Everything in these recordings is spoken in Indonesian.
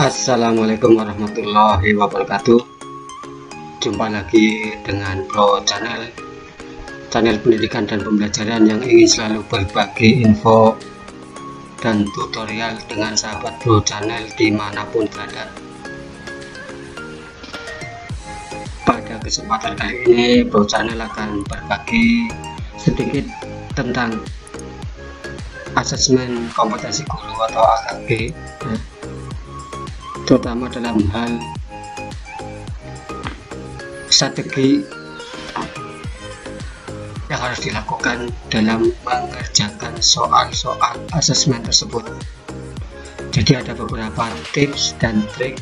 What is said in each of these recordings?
Assalamualaikum warahmatullahi wabarakatuh. Jumpa lagi dengan Bro Channel, channel pendidikan dan pembelajaran yang ingin selalu berbagi info dan tutorial dengan sahabat Bro Channel dimanapun berada. Pada kesempatan kali ini Bro Channel akan berbagi sedikit tentang asesmen kompetensi guru atau AKG, terutama dalam hal strategi yang harus dilakukan dalam mengerjakan soal-soal asesmen tersebut. Jadi ada beberapa tips dan trik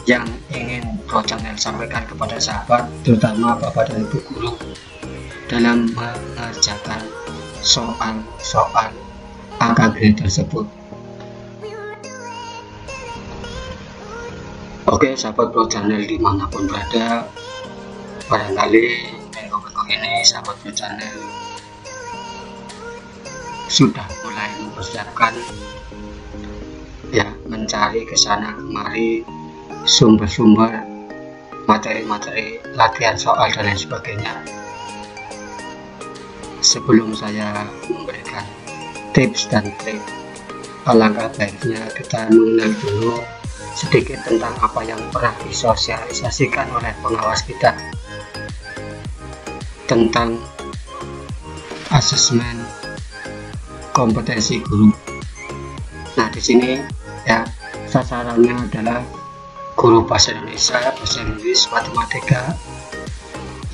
yang ingin Bro Channel sampaikan kepada sahabat, terutama Bapak dan Ibu guru, dalam mengerjakan soal-soal AKG tersebut. Oke sahabat Bro Channel dimanapun berada, barangkali minggu-minggu ini sahabat Bro Channel sudah mulai mempersiapkan mencari kesana kemari sumber-sumber materi-materi latihan soal dan lain sebagainya. Sebelum saya memberikan tips dan trik, alangkah baiknya kita mengenal dulu sedikit tentang apa yang pernah disosialisasikan oleh pengawas kita tentang asesmen kompetensi guru. Nah, di sini sasarannya adalah guru bahasa Indonesia, bahasa Inggris, matematika,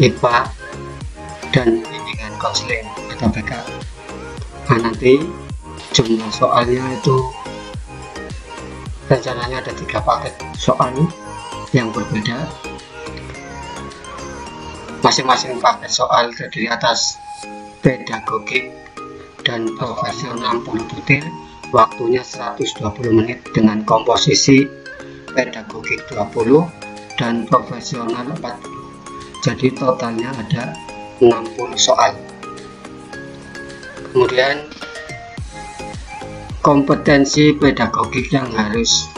IPA, dan bimbingan konseling atau BK. Nah, nanti jumlah soalnya itu rencananya ada 3 paket soal yang berbeda. Masing-masing paket soal terdiri atas pedagogik dan profesional 60 butir, waktunya 120 menit dengan komposisi pedagogik 20 dan profesional 40. Jadi totalnya ada 60 soal. Kemudian kompetensi pedagogik yang harus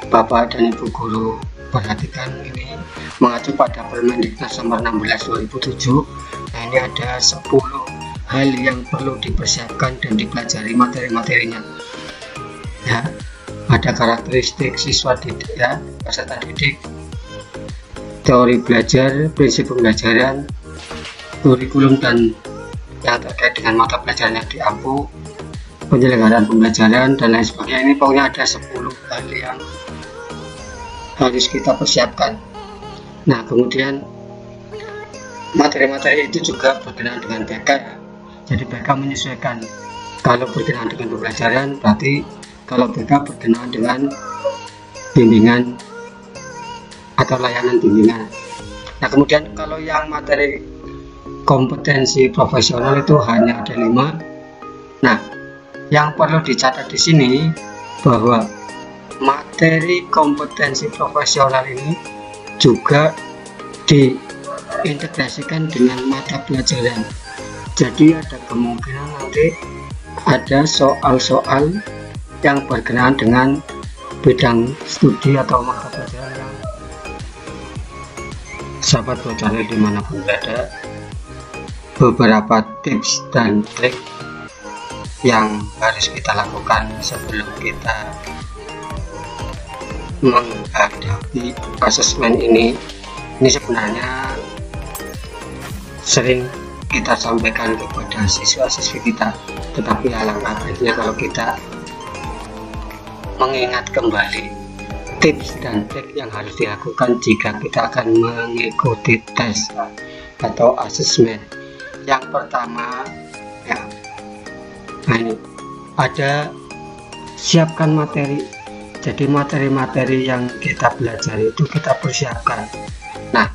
Bapak dan Ibu guru perhatikan ini mengacu pada Permendiknas nomor 16 2007. Nah, ini ada 10 hal yang perlu dipersiapkan dan dipelajari materi-materinya. Ya, ada karakteristik siswa didik, peserta didik, teori belajar, prinsip pembelajaran, kurikulum dan yang terkait dengan mata pelajaran yang diampu, penyelenggaraan pembelajaran dan lain sebagainya. Ini pokoknya ada 10 hal yang harus kita persiapkan. Nah, kemudian materi-materi itu juga berkenaan dengan BK ya. Jadi BK menyesuaikan. Kalau berkenaan dengan pembelajaran, berarti kalau BK berkenaan dengan bimbingan atau layanan bimbingan. Nah, kemudian kalau yang materi kompetensi profesional itu hanya ada 5. Nah, yang perlu dicatat di sini bahwa materi kompetensi profesional ini juga diintegrasikan dengan mata pelajaran. Jadi ada kemungkinan nanti ada soal-soal yang berkenaan dengan bidang studi atau mata pelajaran yang sahabat Bro Channel dimanapun berada. Beberapa tips dan trik yang harus kita lakukan sebelum kita menghadapi asesmen ini sebenarnya sering kita sampaikan kepada siswa-siswi kita, tetapi alangkah baiknya kalau kita mengingat kembali tips dan trik yang harus dilakukan jika kita akan mengikuti tes atau asesmen. Yang pertama nah ini ada siapkan materi. Jadi materi-materi yang kita pelajari itu kita persiapkan. Nah,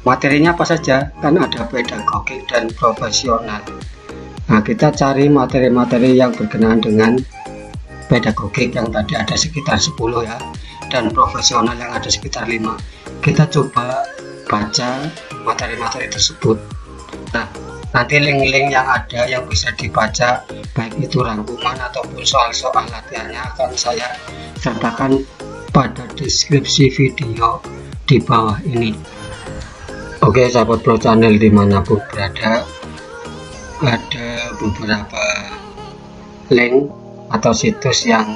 materinya apa saja? Kan ada pedagogik dan profesional. Nah, kita cari materi-materi yang berkenaan dengan pedagogik yang tadi ada sekitar 10 ya, dan profesional yang ada sekitar 5. Kita coba baca materi-materi tersebut. Nah, nanti link-link yang ada yang bisa dibaca, baik itu rangkuman ataupun soal-soal latihannya, akan saya sertakan pada deskripsi video di bawah ini. Oke sahabat Pro Channel dimanapun berada, ada beberapa link atau situs yang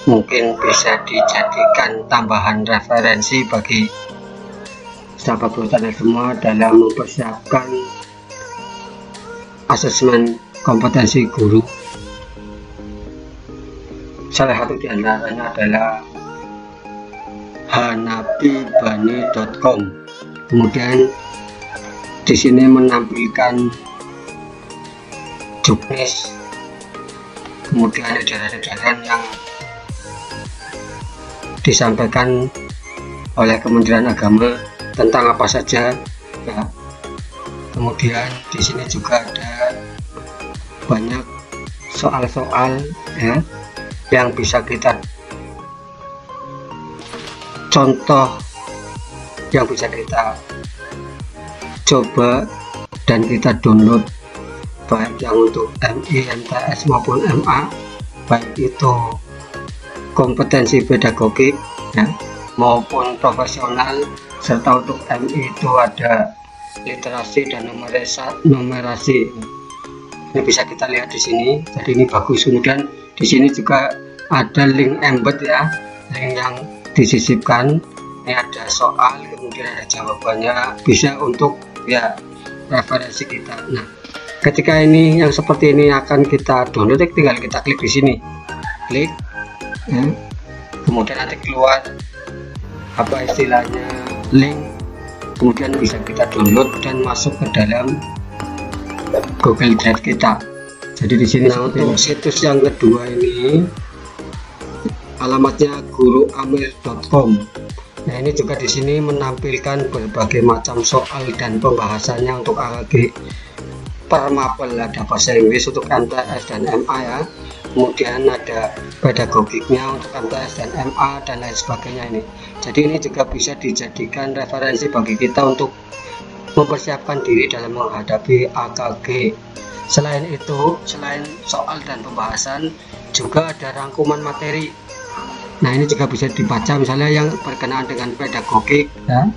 mungkin bisa dijadikan tambahan referensi bagi sahabat Pro Channel semua dalam mempersiapkan asesmen kompetensi guru. Salah satu di antaranya adalah hanapibani.com. Kemudian di sini menampilkan juknis, kemudian edaran-edaran yang disampaikan oleh Kementerian Agama tentang apa saja ya. Kemudian di sini juga ada banyak soal-soal ya yang bisa kita contoh, yang bisa kita coba dan kita download, baik yang untuk MI, MTS maupun MA, baik itu kompetensi pedagogik ya, maupun profesional, serta untuk MI itu ada literasi dan numerasi. Ini bisa kita lihat di sini, jadi ini bagus. Kemudian di sini juga ada link embed ya, link yang disisipkan. Ini ada soal, kemudian ada jawabannya, bisa untuk ya referensi kita. Nah, ketika ini yang seperti ini akan kita download, tinggal kita klik di sini, klik ya. Kemudian nanti keluar apa istilahnya link, kemudian bisa kita download dan masuk ke dalam Google Drive kita. Jadi di sini untuk situs yang kedua ini alamatnya guruamil.com. Nah, ini juga di sini menampilkan berbagai macam soal dan pembahasannya untuk AKG per mapel, ada bahasa Inggris untuk MTS dan MA ya. Kemudian ada pedagogiknya untuk MTS dan MA dan lain sebagainya ini. Jadi ini juga bisa dijadikan referensi bagi kita untuk mempersiapkan diri dalam menghadapi AKG. Selain itu, selain soal dan pembahasan, juga ada rangkuman materi. Nah, ini juga bisa dibaca, misalnya yang berkenaan dengan pedagogik ya,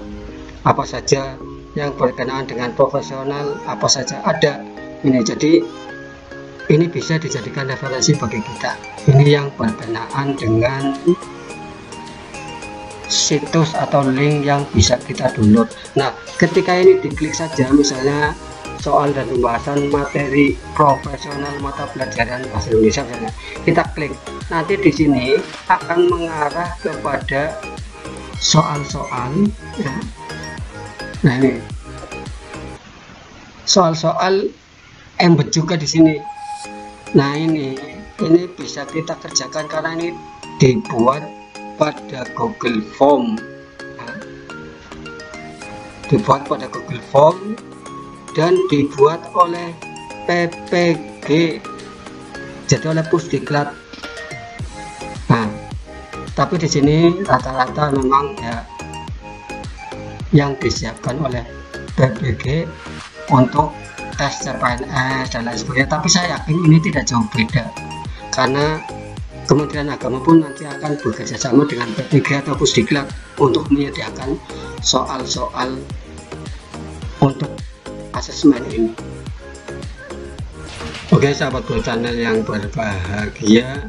apa saja, yang berkenaan dengan profesional apa saja ada ini. Jadi ini bisa dijadikan referensi bagi kita. Ini yang berkenaan dengan situs atau link yang bisa kita download. Nah, ketika ini diklik saja, misalnya soal dan pembahasan materi profesional mata pelajaran bahasa Indonesia misalnya, kita klik, nanti di sini akan mengarah kepada soal-soal ya. Nah, ini soal-soal embed juga di sini. Nah, ini bisa kita kerjakan karena ini dibuat pada Google Form ya. Dibuat pada Google Form dan dibuat oleh PPG, jadi oleh Pusdiklat. Nah, tapi di sini rata-rata memang ya yang disiapkan oleh PPG untuk tes CPNS dan lain sebagainya. Tapi saya yakin ini tidak jauh beda, karena Kementerian Agama pun nanti akan bekerja sama dengan PPG atau Pusdiklat untuk menyediakan soal-soal untuk asesmen ini. Oke sahabat Pro Channel yang berbahagia,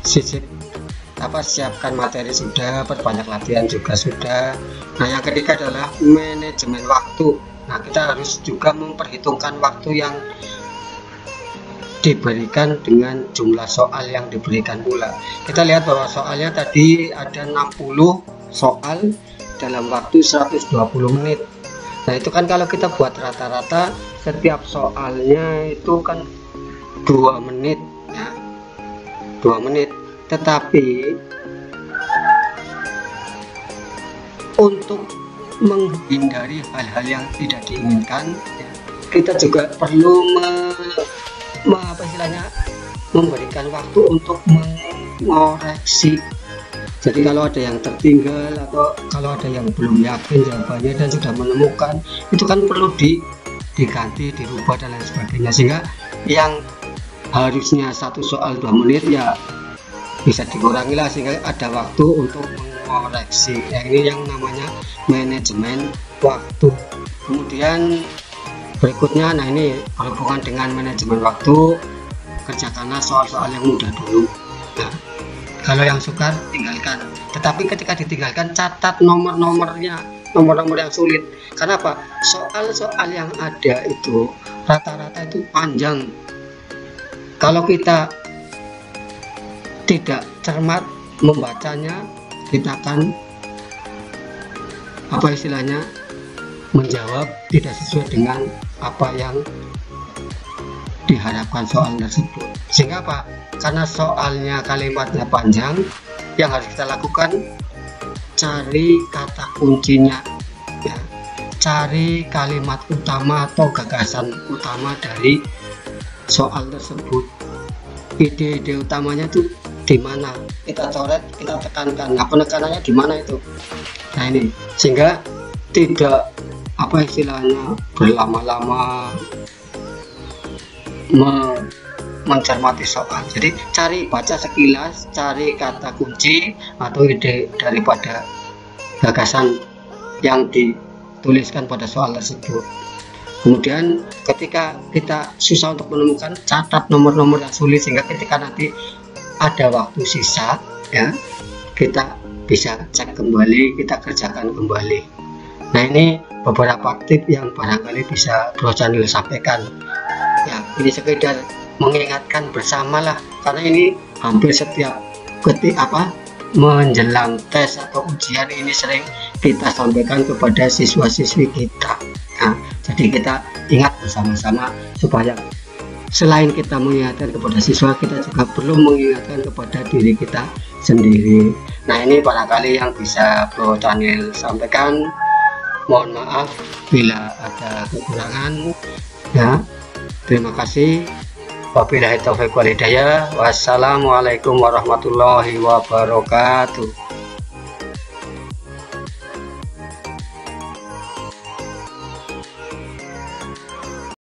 siapkan materi sudah, perbanyak latihan juga sudah. Nah, yang ketiga adalah manajemen waktu. Nah, kita harus juga memperhitungkan waktu yang diberikan dengan jumlah soal yang diberikan pula. Kita lihat bahwa soalnya tadi ada 60 soal dalam waktu 120 menit. Nah, itu kan kalau kita buat rata-rata setiap soalnya itu kan 2 menit ya, 2 menit. Tetapi untuk menghindari hal-hal yang tidak diinginkan ya, kita juga perlu memberikan waktu untuk mengoreksi. Jadi kalau ada yang tertinggal atau kalau ada yang belum yakin jawabannya dan sudah menemukan, itu kan perlu diganti, dirubah dan lain sebagainya, sehingga yang harusnya satu soal 2 menit ya bisa dikurangi lah, sehingga ada waktu untuk mengoreksi. Ini yang namanya manajemen waktu. Kemudian berikutnya, nah ini berhubungan dengan manajemen waktu, kerjakanlah soal-soal yang mudah dulu. Nah, kalau yang sukar tinggalkan, tetapi ketika ditinggalkan catat nomor-nomornya, nomor-nomor yang sulit. Karena apa? Soal-soal yang ada itu rata-rata itu panjang. Kalau kita tidak cermat membacanya, kita akan apa istilahnya, menjawab tidak sesuai dengan apa yang diharapkan soal tersebut. Sehingga apa? Karena soalnya kalimatnya panjang, yang harus kita lakukan cari kata kuncinya ya, cari kalimat utama atau gagasan utama dari soal tersebut. Ide-ide utamanya itu di mana, kita coret, kita tekankan. Nah, penekanannya di mana itu? Nah ini, sehingga tidak apa istilahnya berlama-lama mencermati soal. Jadi cari, baca sekilas, cari kata kunci atau ide daripada gagasan yang dituliskan pada soal tersebut. Kemudian ketika kita susah untuk menemukan, catat nomor-nomor yang sulit, sehingga ketika nanti ada waktu sisa ya, kita bisa cek kembali, kita kerjakan kembali. Nah ini beberapa tips yang barangkali bisa Bro Chanil sampaikan ya. Ini sekedar mengingatkan bersama lah, karena ini hampir setiap menjelang tes atau ujian ini sering kita sampaikan kepada siswa-siswi kita. Nah, jadi kita ingat bersama-sama supaya selain kita mengingatkan kepada siswa, kita juga perlu mengingatkan kepada diri kita sendiri. Nah ini barangkali yang bisa Bro Chanil sampaikan. Mohon maaf bila ada kekurangan ya. Terima kasih. Wabillahi taufiq wal hidayah. Wassalamualaikum warahmatullahi wabarakatuh.